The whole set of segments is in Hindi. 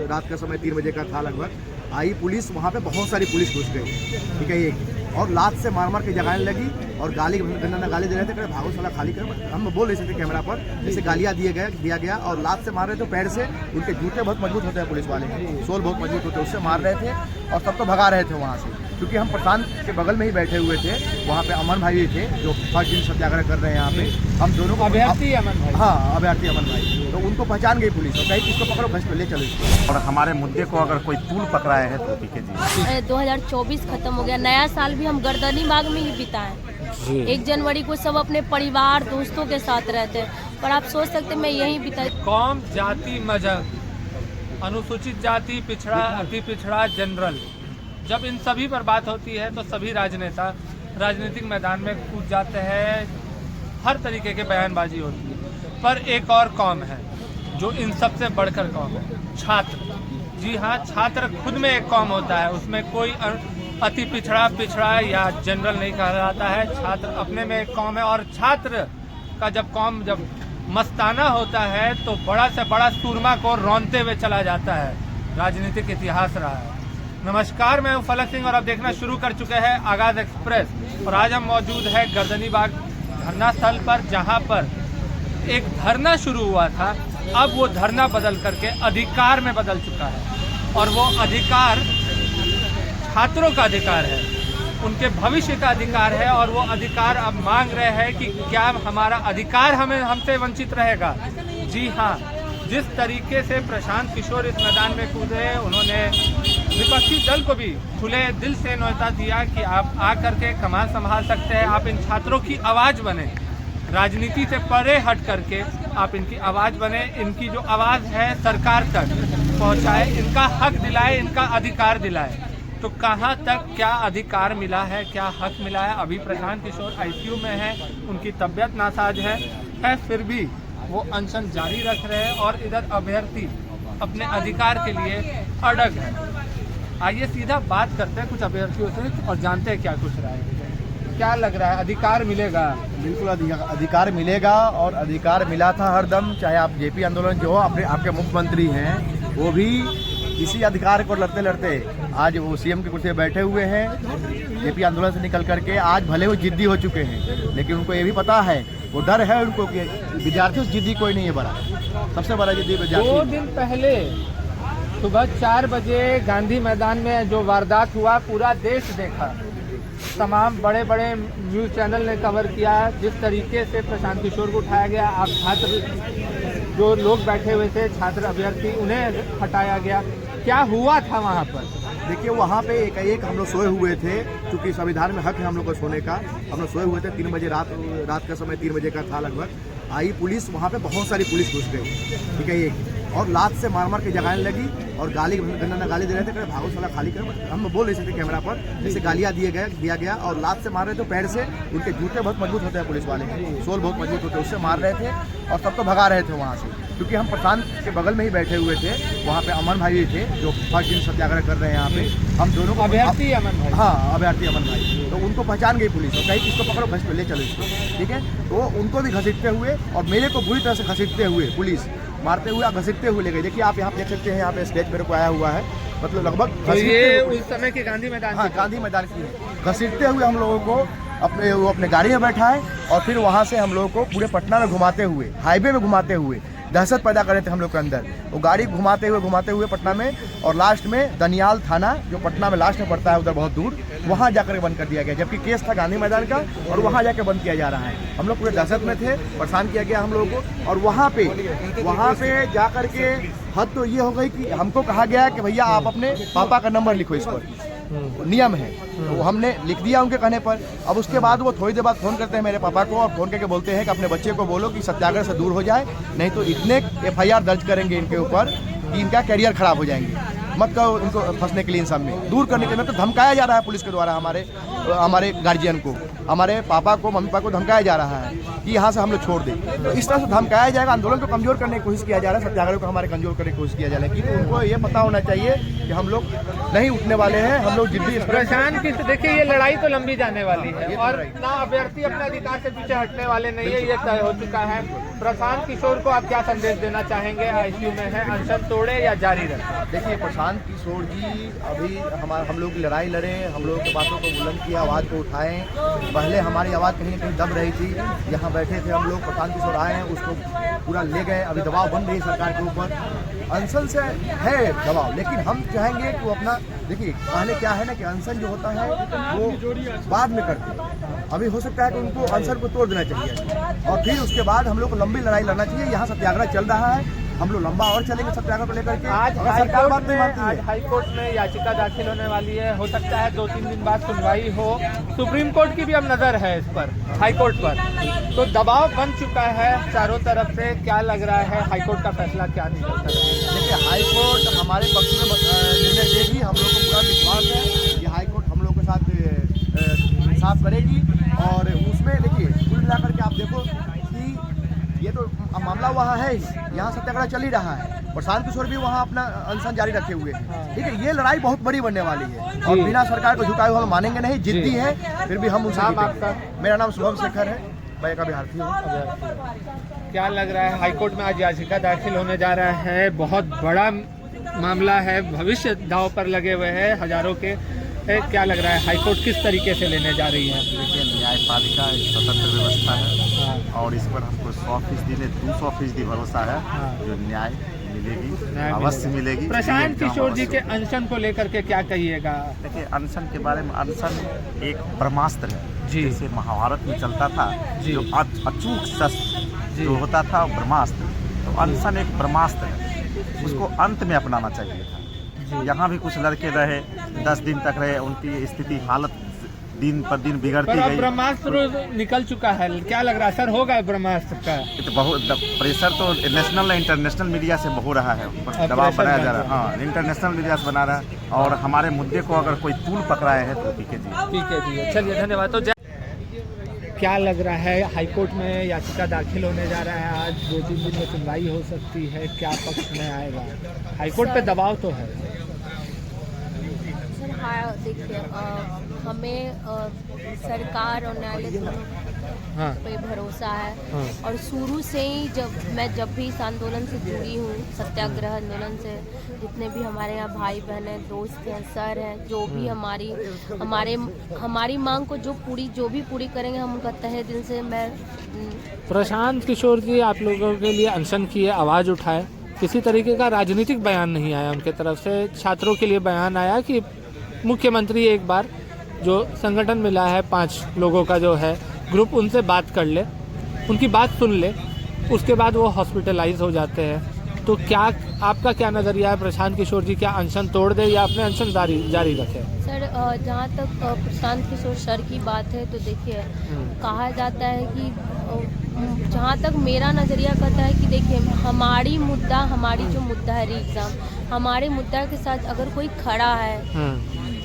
रात का समय 3 बजे का था लगभग। आई पुलिस, वहाँ पे बहुत सारी पुलिस घुस गई, ठीक है, एक और लात से मार मार के जगाने लगी और गाली गाली दे रहे थे, भागो साला खाली कर। हम बोल रहे थे कैमरा पर, जैसे गालियाँ दिया गया और लात से मार रहे थे पैर से। उनके जूते बहुत मजबूत होते हैं पुलिस वाले, सोल बहुत मजबूत होते हैं, उससे मार रहे थे और सब तो भगा रहे थे वहाँ से। क्योंकि हम प्रशांत के बगल में ही बैठे हुए थे, वहाँ पे अमन भाई थे जो फर्स्ट दिन सत्याग्रह कर रहे हैं यहाँ पे। हम दोनों को अभ्यर्थी अमन भाई, हाँ अभ्यर्थी अमन भाई, तो उनको पहचान गई पुलिस और कहीं किसको पकड़ो घस ले चलो इसको। और हमारे मुद्दे को अगर कोई तूल पकड़ाए है तो ठीक है जी। 2024 खत्म हो गया, नया साल भी हम गर्दनी बाग में ही बिताएं। 1 जनवरी को सब अपने परिवार दोस्तों के साथ रहते हैं, पर आप सोच सकते मैं यहीं बिताई। कौम, जाति, मजहब, अनुसूचित जाति, पिछड़ा, अति पिछड़ा, जनरल, जब इन सभी पर बात होती है तो सभी राजनेता राजनीतिक मैदान में कूद जाते हैं, हर तरीके के बयानबाजी होती है। पर एक और कौम है जो इन सबसे बढ़कर कौम है, छात्र। जी हाँ, छात्र खुद में एक कौम होता है, उसमें कोई अति पिछड़ा या जनरल नहीं कहा जाता है। छात्र अपने में एक कौम है और छात्र का जब मस्ताना होता है तो बड़ा से बड़ा सूरमा को रौंदते हुए चला जाता है। राजनीतिक इतिहास रहा है। नमस्कार, मैं हूं फलक सिंह और अब देखना शुरू कर चुके हैं आगाज एक्सप्रेस। और आज हम मौजूद है गर्दनी बाग धरना स्थल पर, जहां पर एक धरना शुरू हुआ था, अब वो धरना बदल करके अधिकार में बदल चुका है। और वो अधिकार छात्रों का अधिकार है, उनके भविष्य का अधिकार है। और वो अधिकार अब मांग रहे हैं कि क्या हमारा अधिकार हमसे वंचित रहेगा। जी हाँ, जिस तरीके से प्रशांत किशोर इस मैदान में कूदे, उन्होंने विपक्षी दल को भी खुले दिल से न्योता दिया कि आप आकर के कमान संभाल सकते हैं, आप इन छात्रों की आवाज़ बने, राजनीति से परे हट करके आप इनकी आवाज़ बने, इनकी जो आवाज़ है सरकार तक पहुंचाए, इनका हक दिलाए, इनका अधिकार दिलाए। तो कहां तक क्या अधिकार मिला है, क्या हक मिला है? अभी प्रशांत किशोर आईसीयू में है, उनकी तबीयत नासाज है, फिर भी वो अनशन जारी रख रहे हैं और इधर अभ्यर्थी अपने अधिकार के लिए अड़ग है। आइए सीधा बात करते हैं कुछ अभ्यर्थियों से और जानते हैं क्या कुछ राय है। क्या लग रहा है, अधिकार मिलेगा? बिल्कुल अधिकार मिलेगा और अधिकार मिला था हरदम। चाहे आप जेपी आंदोलन जो आपके मुख्यमंत्री हैं, वो भी इसी अधिकार को लड़ते लड़ते आज वो सीएम की कुर्सी पे बैठे हुए हैं। जेपी आंदोलन से निकल करके आज भले वो जिद्दी हो चुके हैं, लेकिन उनको ये भी पता है, वो डर है उनको कि विद्यार्थियों से जिद्दी कोई नहीं है बड़ा, सबसे बड़ा जिद्दी विद्यार्थी। 2 दिन पहले सुबह 4 बजे गांधी मैदान में जो वारदात हुआ, पूरा देश देखा, तमाम बड़े बड़े न्यूज़ चैनल ने कवर किया। जिस तरीके से प्रशांत किशोर को उठाया गया, आप छात्र जो लोग बैठे हुए थे, छात्र अभ्यर्थी, उन्हें हटाया गया, क्या हुआ था वहाँ पर? देखिए, वहाँ पे एक हम लोग सोए हुए थे, क्योंकि संविधान में हक है हम लोग को सोने का। हम लोग सोए हुए थे 3 बजे रात का समय 3 बजे का था लगभग। आई पुलिस, वहाँ पे बहुत सारी पुलिस घुस गई, ठीक है, एक और लात से मार मार के जगाने लगी और गाली दे रहे थे, भागो साला खाली कर। हम बोल रहे थे कैमरा पर, जैसे गालियाँ दिया गया और लात से मार रहे थे पैर से। उनके जूते बहुत मजबूत होते हैं पुलिस वाले, सोल बहुत मजबूत होते हैं, उससे मार रहे थे और सब तो भगा रहे थे वहाँ से। क्योंकि हम प्रशांत के बगल में ही बैठे हुए थे, वहाँ पे अमन भाई थे जो फर्स्ट दिन सत्याग्रह कर रहे हैं यहाँ पे। हम दोनों को अभ्यर्थी अमन भाई, हाँ अभ्यर्थी अमन भाई, तो उनको पहचान गई पुलिस और कहीं किसको पकड़ो घस ले चलो इसको, ठीक है। तो उनको भी घसीटते हुए और मेरे को बुरी तरह से घसीटते हुए पुलिस मारते हुए घसीटते हुए ले गए। देखिए, आप यहाँ देख सकते हैं, यहाँ पे स्टेज मेरे को आया हुआ है, मतलब लगभग तो ये उस समय के गांधी मैदान, हाँ गांधी मैदान की है। घसीटते हुए हम लोगों को अपने गाड़ी में बैठाए और फिर वहाँ से हम लोगों को पूरे पटना में घुमाते हुए, हाईवे में घुमाते हुए दहशत पैदा कर रहे थे हम लोग के अंदर। वो गाड़ी घुमाते हुए पटना में, और लास्ट में दनियाल थाना जो पटना में लास्ट में पड़ता है, उधर बहुत दूर, वहाँ जाकर बंद कर दिया गया, जबकि केस था गांधी मैदान का और वहाँ जाकर बंद किया जा रहा है। हम लोग पूरे दहशत में थे, परेशान किया गया हम लोगों को। और वहाँ पे जा कर के हद तो ये हो गई कि हमको कहा गया कि भैया आप अपने पापा का नंबर लिखो, इस पर नियम है। तो हमने लिख दिया उनके कहने पर। अब उसके बाद वो थोड़ी देर बाद फ़ोन करते हैं मेरे पापा को और फ़ोन करके बोलते हैं कि अपने बच्चे को बोलो कि सत्याग्रह से दूर हो जाए, नहीं तो इतने FIR दर्ज करेंगे इनके ऊपर कि इनका करियर खराब हो जाएंगे। मत कहो इनको फंसने के लिए, इन सब में दूर करने के लिए। तो धमकाया जा रहा है पुलिस के द्वारा हमारे गार्जियन को, हमारे पापा को, मम्मी पापा को धमकाया जा रहा है कि यहाँ से हम लोग छोड़ दें। तो इस तरह से धमकाया जाएगा, आंदोलन को कमजोर करने की कोशिश किया जा रहा है, सत्याग्रह को हमारे कमजोर करने की कोशिश किया जा रहा है। लेकिन उनको ये पता होना चाहिए कि हम लोग नहीं उठने वाले हैं, हम लोग जिद्दी। प्रशांत की देखिए, ये लड़ाई तो लंबी जाने वाली है और ना अभ्यर्थी अपने अधिकार से पीछे हटने वाले नहीं है, ये तय हो चुका है। प्रशांत किशोर को आप क्या संदेश देना चाहेंगे? आईसीयू में है, अनशन तोड़े या जारी रखें? देखिए, प्रशांत किशोर जी अभी हम लोग की लड़ाई लड़े, हम लोगों की बातों को बुलंद किया, आवाज़ को उठाएं। पहले हमारी आवाज़ कहीं न कहीं दब रही थी, यहाँ बैठे थे हम लोग, प्रशांत किशोर आए हैं, उसको पूरा ले गए। अभी दबाव बन रही है सरकार के ऊपर, अनशन से है दबाव, लेकिन हम चाहेंगे कि वो अपना, देखिए पहले क्या है ना कि अनशन जो होता है वो बाद में करते हैं। अभी हो सकता है कि उनको अनशन को तोड़ देना चाहिए और फिर उसके बाद हम लोग को लंबी लड़ाई लड़ना चाहिए। यहाँ सत्याग्रह चल रहा है, हम लोग लंबा और चलेंगे सत्याग्रह को लेकर के। आज सरकार बात नहीं मानती आज है। हाईकोर्ट में याचिका दाखिल होने वाली है, हो सकता है 2-3 दिन बाद सुनवाई हो। सुप्रीम कोर्ट की भी अब नज़र है इस पर, हाईकोर्ट पर, तो दबाव बन चुका है चारों तरफ से। क्या लग रहा है हाईकोर्ट का फैसला क्या निकलता है? देखिए, हाईकोर्ट हमारे पक्ष में निर्णय देगी, हम लोग को पूरा विश्वास है कि हाईकोर्ट हम लोग के साथ इंसाफ करेगी। और उसमें देखिए कुल मिलाकर के आप देखो कि ये तो मामला वहाँ है ही, यहाँ सत्याग्रह चल ही रहा है, प्रशांत किशोर भी वहाँ अपना अनशन जारी रखे हुए हैं। ठीक है, ये लड़ाई बहुत बड़ी बनने वाली है और बिना सरकार को झुकाए हुए हम मानेंगे नहीं। जिद्दी है, फिर भी हम उनसे आपका? मेरा नाम शुभम शेखर है, मैं एक अभ्यर्थी हूँ। क्या लग रहा है हाईकोर्ट में आज याचिका दाखिल होने जा रहा है? बहुत बड़ा मामला है, भविष्य दांव पर लगे हुए हैं हजारों के। क्या लग रहा है हाईकोर्ट किस तरीके से लेने जा रही है? देखिए, न्यायपालिका एक स्वतंत्र व्यवस्था है और इस पर हमको 100% 200% भरोसा है जो न्याय मिलेगी, अवश्य मिलेगी। प्रशांत किशोर जी के अनशन को लेकर के क्या कहिएगा? देखिए, अनशन के बारे में, अनशन एक ब्रह्मास्त्र है, जी। जैसे महाभारत में चलता था, जी। जो अचूक शस्त्र जो होता था ब्रह्मास्त्र, तो अनशन एक ब्रह्मास्त्र है, उसको अंत में अपनाना चाहिए था। यहाँ भी कुछ लड़के रहे, 10 दिन तक रहे, उनकी स्थिति हालत दिन पर दिन बिगड़ती पर अब गई। ब्रह्मास्त्र निकल चुका है, क्या लग रहा है असर होगा ब्रह्मास्त्र का? ये तो बहुत प्रेशर तो नेशनल इंटरनेशनल मीडिया से हो रहा है, दबाव बनाया जा रहा है। हाँ, इंटरनेशनल मीडिया से बना रहा है और हमारे मुद्दे को अगर कोई तूल पकड़ाए हैं तो पीके जी। ठीक है जी, चलिए धन्यवाद। तो क्या लग रहा है हाईकोर्ट में याचिका दाखिल होने जा रहा है, आज 2-3 दिन में सुनवाई हो सकती है, क्या पक्ष में आएगा? हाईकोर्ट पे दबाव तो है। सर हाँ, देखिए हमें सरकार और न्यायालय हाँ। पे भरोसा है। हाँ। और शुरू से ही जब भी इस आंदोलन से जुड़ी हूँ, सत्याग्रह आंदोलन से, जितने भी हमारे यहाँ भाई बहन हैं, दोस्त हैं, सर हैं, जो भी हमारी मांग को जो भी पूरी करेंगे, हम उनका तहे दिल से प्रशांत किशोर जी आप लोगों के लिए अनशन किए, आवाज़ उठाए, किसी तरीके का राजनीतिक बयान नहीं आया उनके तरफ से। छात्रों के लिए बयान आया कि मुख्यमंत्री एक बार जो संगठन मिला है 5 लोगों का जो है ग्रुप, उनसे बात कर ले, उनकी बात सुन ले, उसके बाद वो हॉस्पिटलाइज हो जाते हैं। तो क्या आपका क्या नज़रिया है, प्रशांत किशोर जी क्या अनशन तोड़ दे या अपने अनशन जारी रखे? सर जहाँ तक प्रशांत किशोर सर की बात है, तो देखिए कहा जाता है कि जहाँ तक मेरा नज़रिया कहता है कि देखिए हमारी जो मुद्दा है एग्ज़ाम, हमारे मुद्दा के साथ अगर कोई खड़ा है,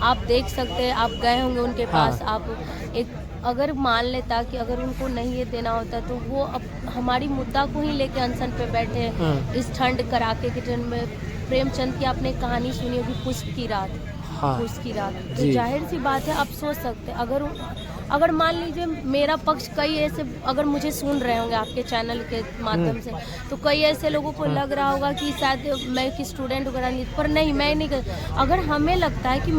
आप देख सकते हैं, आप गए होंगे उनके पास, आप एक अगर मान लेता कि अगर उनको नहीं ये देना होता तो वो हमारी मुद्दा को ही लेके अनशन पे बैठे इस ठंड कड़ाके के दिन में। प्रेमचंद की आपने कहानी सुनी होगी, पुष्प की रात, उसकी रात, तो जाहिर सी बात है आप सोच सकते हैं, अगर मान लीजिए मेरा पक्ष कई ऐसे, अगर मुझे सुन रहे होंगे आपके चैनल के माध्यम से, तो कई ऐसे लोगों को लग रहा होगा कि शायद मैं एक स्टूडेंट वगैरह नहीं, पर नहीं, मैं नहीं अगर हमें लगता है कि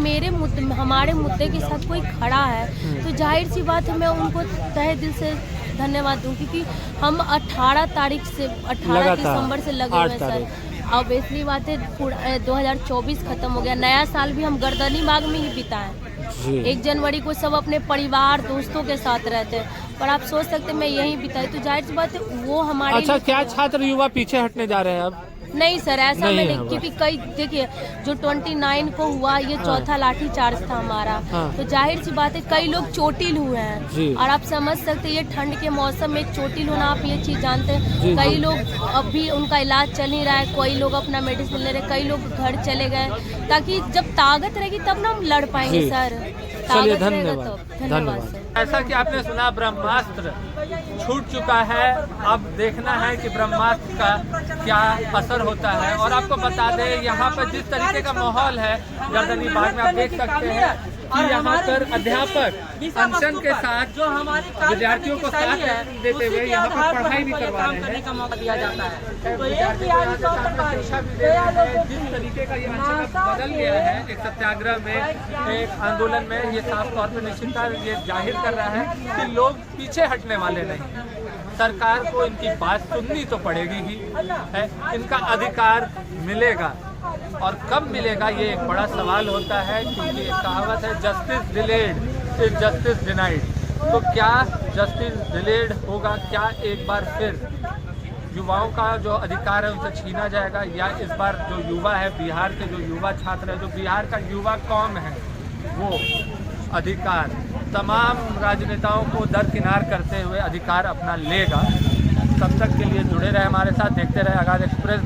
हमारे मुद्दे के साथ कोई खड़ा है, तो जाहिर सी बात है मैं उनको तहे दिल से धन्यवाद दूँ, क्योंकि हम 18 दिसंबर से लगे हुए हैं सर। अब इसलिए बात है 2024 खत्म हो गया, नया साल भी हम गर्दनी बाग में ही बिताएं। 1 जनवरी को सब अपने परिवार दोस्तों के साथ रहते हैं, पर आप सोच सकते हैं मैं यहीं बिताई, तो जाहिर सी बात है वो हमारे। अच्छा, क्या छात्र युवा पीछे हटने जा रहे हैं अब? नहीं सर, ऐसा मैं नहीं, क्योंकि कई देखिए जो 29 को हुआ, ये चौथा लाठी चार्ज था हमारा, तो जाहिर सी बात है कई लोग चोटिल हुए हैं, और आप समझ सकते हैं ये ठंड के मौसम में चोटिल होना, आप ये चीज़ जानते हैं। कई लोग अभी उनका इलाज चल ही रहा है, कोई लोग अपना मेडिसिन ले रहे, कई लोग घर चले गए, ताकि जब ताकत रहेगी तब ना हम लड़ पाएंगे सर। चलिए धन्यवाद। ऐसा कि आपने सुना ब्रह्मास्त्र छूट चुका है, अब देखना है कि ब्रह्मास्त्र का क्या असर होता है। और आपको बता दें यहाँ पर जिस तरीके का माहौल है गर्दनी बाग में, आप देख सकते हैं कि यहाँ पर अध्यापक अनशन के साथ जो हमारी विद्यार्थियों को साथ देते हुए यहाँ पर पढ़ाई भी करवा रहे हैं का मौका दिया जाता है। तो विद्यार्थियों को यहाँ से साथ में शिक्षा भी दे रहे हैं। जिस तरीके का ये अनशन अब बदल गया है एक सत्याग्रह में, एक आंदोलन में, ये साफ तौर पर निश्चितता ये जाहिर कर रहा है कि लोग पीछे हटने वाले नहीं। सरकार को इनकी बात सुननी तो पड़ेगी ही है, इनका अधिकार मिलेगा और कब मिलेगा ये एक बड़ा सवाल होता है, क्योंकि एक कहावत है justice delayed is justice denied. तो क्या जस्टिस डिलेड होगा? क्या एक बार फिर युवाओं का जो अधिकार है उनसे छीना जाएगा, या इस बार जो युवा है, बिहार के जो युवा छात्र है, जो बिहार का युवा कौम है, वो अधिकार तमाम राजनेताओं को दरकिनार करते हुए अधिकार अपना लेगा? तब तक के लिए जुड़े रहे हमारे साथ, देखते रहे आगाज़ एक्सप्रेस।